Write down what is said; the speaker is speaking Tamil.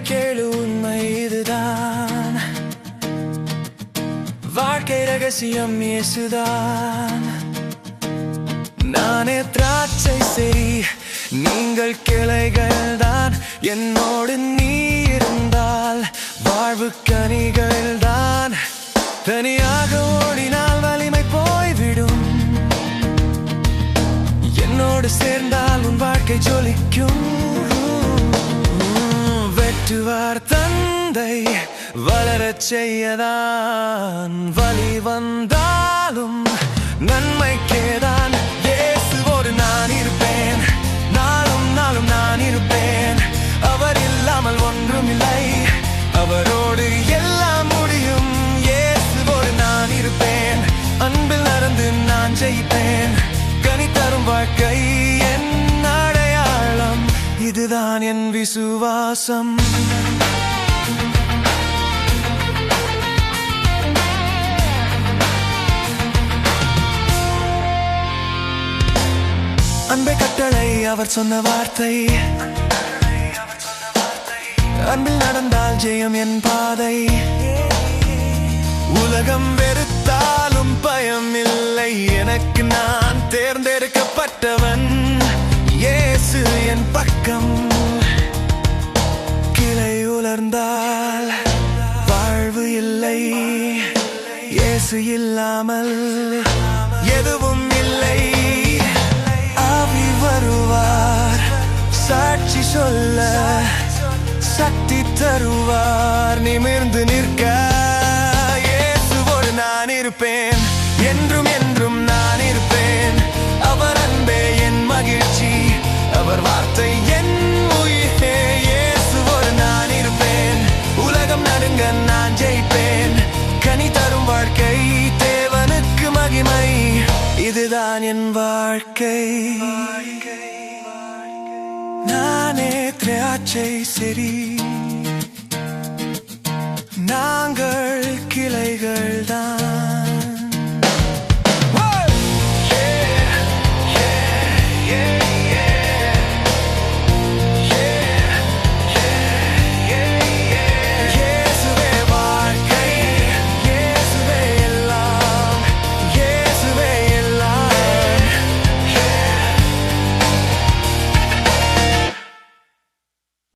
கேளு உண்மை இதுதான், வாழ்க்கை ரகசியம் இயேசுதான். நானே திராட்சை செடி, நீங்கள் கிளைகள் தான். என்னோடு நீ இருந்தால் வாழ்வு கனிகள் தான். தனியாக ஓடினால் வலிமை போய்விடும், என்னோடு சேர்ந்தால் உன் வாழ்க்கை ஜொலிக்கும். வெட்டுவார் தந்தை வளரச் செய்யதான், வலி வந்தாலும் நன்மைக்கேதான். இயேசுவோடு நான் இருப்பேன், நாளும் நாளும் நான் இருப்பேன். அவர் இல்லாமல் ஒன்றுமில்லை, அவரோடு எல்லாம் முடியும். இயேசுவோடு நான் இருப்பேன், அன்பில் நடந்து நான் ஜெயிப்பேன். கனி தரும் வாழ்க்கை என் அடையாளம், இதுதான் என் விசுவாசம். அன்பை கட்டளை அவர் சொன்ன வார்த்தை, அன்பில் நடந்தால் ஜெயம் என் பாதை. உலகம் வெறுத்தாலும் பயம் இல்லை எனக்கு, நான் தேர்ந்தெடுக்கப்பட்டவன். இயேசு என் பக்கம், கிளை உலர்ந்தால் வாழ்வு இல்லை. இயேசு இல்லாமல் எதுவும் இல்லை. ஆவி வருவார், சாட்சி சொல்ல சக்தி தருவார். நிமிர்ந்து நிற்க இயேசுவோடு நான் இருப்பேன், என்றும் என்றும் நான் இருப்பேன். அவர் அன்பே என் மகிழ்ச்சி, அவர் வார்த்தை என் உயிரே. இயேசுவோடு நான் இருப்பேன், உலகம் நடுங்க நான் ஜெயிப்பேன். கனி தரும் வாழ்க்கை தேவனுக்கு மகிமை, இதுதான் என் வாழ்க்கை. நானே திராட்சை செடி, நாங்கள் கிளைகள் தான்.